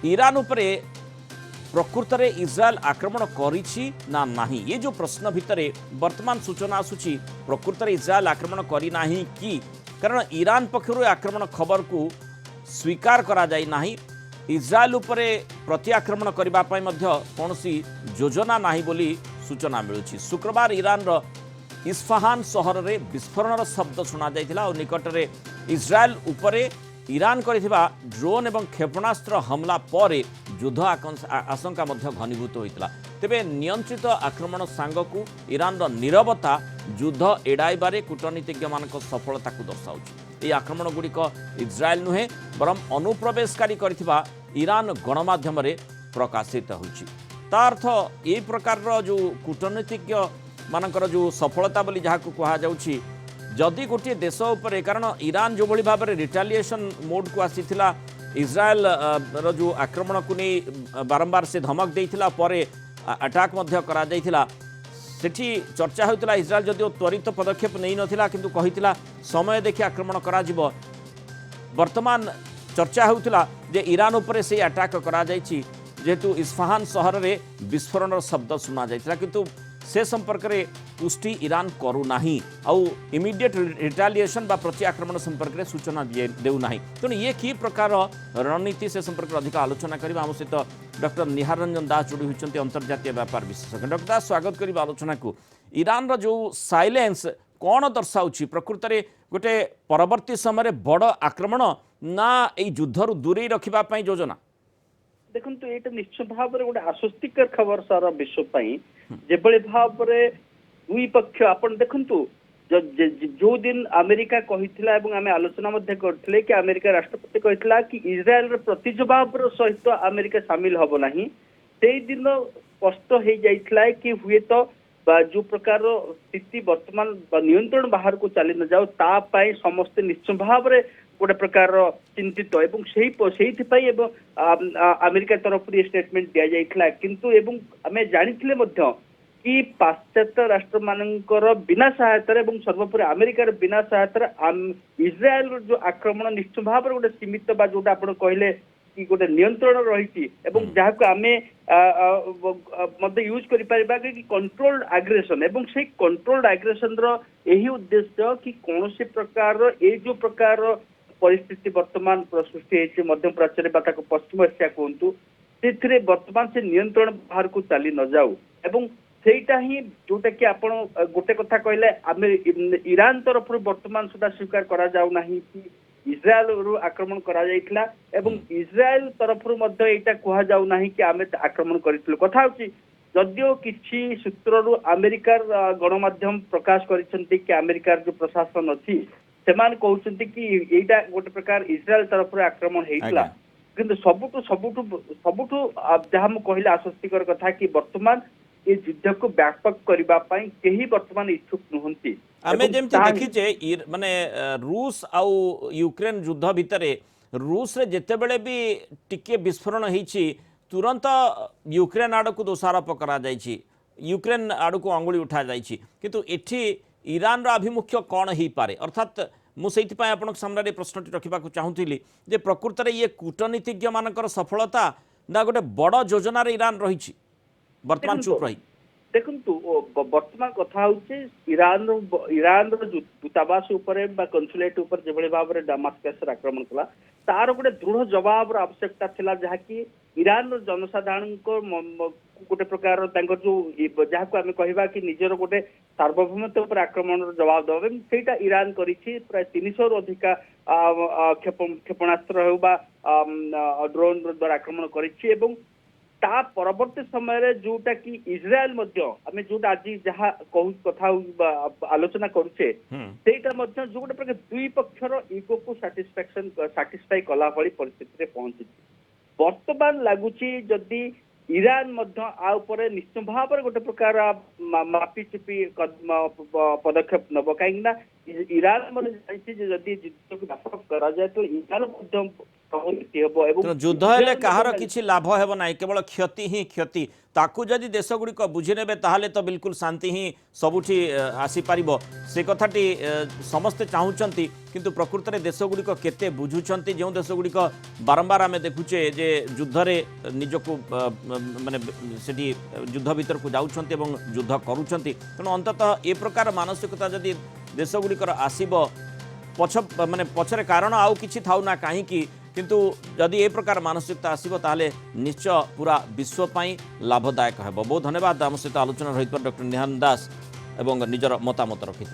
Iran उपरे प्रकृत में इज्राएल आक्रमण करिछि ना नाही ये जो प्रश्न भितर वर्तमान सूचना आसुची प्रकृत में इज्राएल आक्रमण करी नाही कि कारण ईरान पक्षरु आक्रमण खबर को स्वीकार करा जाई नाही इज्राएल उपरे प्रति आक्रमण करबा पई मध्य कोनोसी योजना नाही बोली सूचना मिलुछि। शुक्रवार ईरान रो इस्फहान सहर रे विस्फोरण शब्द शुणा जाइथिला और निकट में इज्राएल उपरे ईरान करिथिबा ड्रोन एवं क्षेपणास्त्र हमला पर युद्ध आशंका मध्य घनीभूत होइतिला। तेबे नियंत्रित आक्रमण सांगकू ईरान रो नीरवता युद्ध एड़ाइबारे कूटनीतिज्ञ मानक सफलता को दर्शाउछि। यह आक्रमण गुड़िक इज्राएल नुहे बरम अनुप्रवेशकारी करिथिबा ईरान गणमाध्यम रे प्रकाशित होछि। ता अर्थ ए प्रकार जो कूटनीतिज्ञ मानकर जो सफलता बोली जहां कहा जाउछि जदि गोटे देश उपरे कारण ईरान जो भली भाव में रिटालिएशन मोड को आसीथिला इज्राएल रो जो आक्रमण को नहीं बारंबार से धमक देइथिला परे अटैक मध्य करा जाइथिला सेठी चर्चा होइतिला इज्राएल जदि त्वरित पदक्षेप नहीं नथिला किंतु कहितिला समय देखि आक्रमण करा जिवो। वर्तमान चर्चा होइतिला जे ईरान उपरे से अटैक करा जाइछि जेतु इस्फहान सहर रे विस्फोरण शब्द सुना जाइथिला किंतु से संपर्क में पुष्टि ईरान करू नाही आउ इमिडिएट रिटालिएशन बा प्रति आक्रमण संपर्क में सूचना देउ नाही। तेणु ये कि प्रकार रणनीति से संपर्क में अधिक आलोचना करबा आम सहित डॉक्टर निहार रंजन दास जोड़ी होइचंती अंतर्जातीय व्यापार विशेषज्ञ। डॉक्टर दास स्वागत करबा आलोचना को। ईरान रो जो साइलेंस कौन दर्शाउछि प्रकृत में गोटे परवर्ती समय बड़ आक्रमण ना ए युद्धरु दूरे रखिबा पई योजना? देखो ये निश्चित भाव में गोटे आश्वस्तिकर खबर सारा विश्व जेभली भाव में दुई पक्ष आपण देखंतु जो दिन अमेरिका कहिथिला एवं आमे आलोचना मध्ये करथिले कि अमेरिका राष्ट्रपति कहिथिला कि इज्राएल रे प्रतिजवाब सहित अमेरिका शामिल हबो नाही सेई दिन स्पष्ट हो जाइथिला कि हुए तो जो प्रकार स्थिति वर्तमान नियंत्रण बाहर को चली न जाओ ता पाई समस्त निश्चित भाव में गोटे प्रकार चिंतित एवं अमेरिका तरफ स्टेटमेंट दि जाइथिला किंतु एवं आमे जानिथिले मध्य कि पाश्चात्य राष्ट्र मानकर बिना सहायतार एवं सर्वोपरि अमेरिकार बिना सहायतार इज्राएल जो आक्रमण निश्चित भाव गोटे सीमित बा जोटा आपण कहले कि गोटे नियंत्रण रही एवं जहां आमे मध्य यूज करि परिबा कि कंट्रोल्ड एग्रेशन एवं से कंट्रोल्ड एग्रेशन रो यही उद्देश्य कि कौन से प्रकार ये जो प्रकार परिस्थिति वर्तमान सृष्टि होती मध्य प्राच्य पश्चिम एशिया कहतु से वर्तमान से नियंत्रण बाहर को चली न जाऊ एवं सेटा ही जोटा कि आपण गोटे कथा कहले ईरान तरफ वर्तमान सुधा स्वीकार करा जाऊ नाही कि इज्राएल रु आक्रमण करा जाइथिला एवं इज्राएल तरफ मध्य एटा कहा जाऊ नाही कि आमे आक्रमण करिथिलु कथा होची जदियो किछि सूत्ररु अमेरिकार गणमाध्यम प्रकाश करिसंती कि अमेरिकार जो प्रशासन अछि सेमान कहउछंती कि एटा गोटे प्रकार इज्राएल तरफ आक्रमण हेइतला किंतु सबुठु जहाँ मु कहले आश्वस्तिकर कथा कि वर्तमान ये युद्ध को व्यापक करबा पई केही वर्तमान इच्छुक नहंती। आमे जेमति देखिचे माने रूस आउ यूक्रेन युद्ध भितरे रूस रे जेते बेले भी टिके विस्फोरण होईछि तुरंत यूक्रेन आड़ को दोषारोप करा जाइछि यूक्रेन आड़ को अंगुली उठा जाइछि किंतु एठी ईरान रो आभिमुख्य कौन ही पारे अर्थात मुझे आपण सामने प्रश्नटी रखा चाहूली जे प्रकृत में ये कूटनीतिज्ञ मानकर सफलता ना गोटे बड़ योजना ईरान रही वर्तमान चुप रही देखु वर्तमान कथा होचे ईरान दूतावास उपरे बा कन्सुलेट उपर जेभली भाव में डामास्कस आक्रमण कला तार गोटे दृढ़ जवाब आवश्यकता थिला जहा कि ईरान जनसाधारण को गोटे प्रकार जो जहाँ आम कहवा कि निजर गोटे सार्वभौमत्व पर आक्रमण जवाब देवा सेटा ईरान करिछि प्राय 300 रु अधिका क्षेपणास्त्र हो ड्रोन द्वारा आक्रमण करिछि एवं ता परवर्ती समय जोटा कि इज्राएल आम जोटा आज जहाँ कहू कथा आलोचना करुचे सेटा जो गोटे प्रकार दुई पक्षर इगो को साटिस्फाई कला भली परिस्थिति रे पहुंची वर्तमान लगुच जदि ईरान निश्चित भाव में गोटे प्रकार मापी चुपी पदक्षेप नब कहीं ईरान जदि युद्ध को व्यापक करा जाए तो ईरान କ୍ଷତି ହେବ ଏବଂ ତେଣୁ ଯୁଦ୍ଧ ହେଲେ କାହାର କିଛି ଲାଭ ହେବ ନାହିଁ, କେବଳ କ୍ଷତି ହିଁ କ୍ଷତି। ତାକୁ ଯଦି ଦେଶଗୁଡ଼ିକ ବୁଝିନେବେ ତାହେଲେ ତ ବିଲକୁଲ ଶାନ୍ତି ହିଁ ସବୁଠି ଆସିପାରିବ। ସେ କଥାଟି ସମସ୍ତେ ଚାହୁଁଛନ୍ତି, କିନ୍ତୁ ପ୍ରକୃତରେ ଦେଶଗୁଡ଼ିକ କେତେ ବୁଝୁଛନ୍ତି? ଯେଉଁ ଦେଶଗୁଡ଼ିକ ବାରମ୍ବାର ଆମେ ଦେଖୁଛେ ଯେ ଯୁଦ୍ଧରେ ନିଜକୁ ମାନେ ସେଠି ଯୁଦ୍ଧ ଭିତରକୁ ଯାଉଛନ୍ତି ଏବଂ ଯୁଦ୍ଧ କରୁଛନ୍ତି, ତେଣୁ ଅନ୍ତତଃ ଏ ପ୍ରକାର ମାନସିକତା ଯଦି ଦେଶଗୁଡ଼ିକର ଆସିବ, ମାନେ ପଛରେ କାରଣ ଆଉ କିଛି ଥାଉ ନା କାହିଁକି, କିନ୍ତୁ जदि ए प्रकार मानसिकता आसो ताले निश्चय पूरा विश्व लाभदायक है। बहुत धन्यवाद आम सहित आलोचना रही डॉक्टर निहान दास एवं निजर मतामत रखि।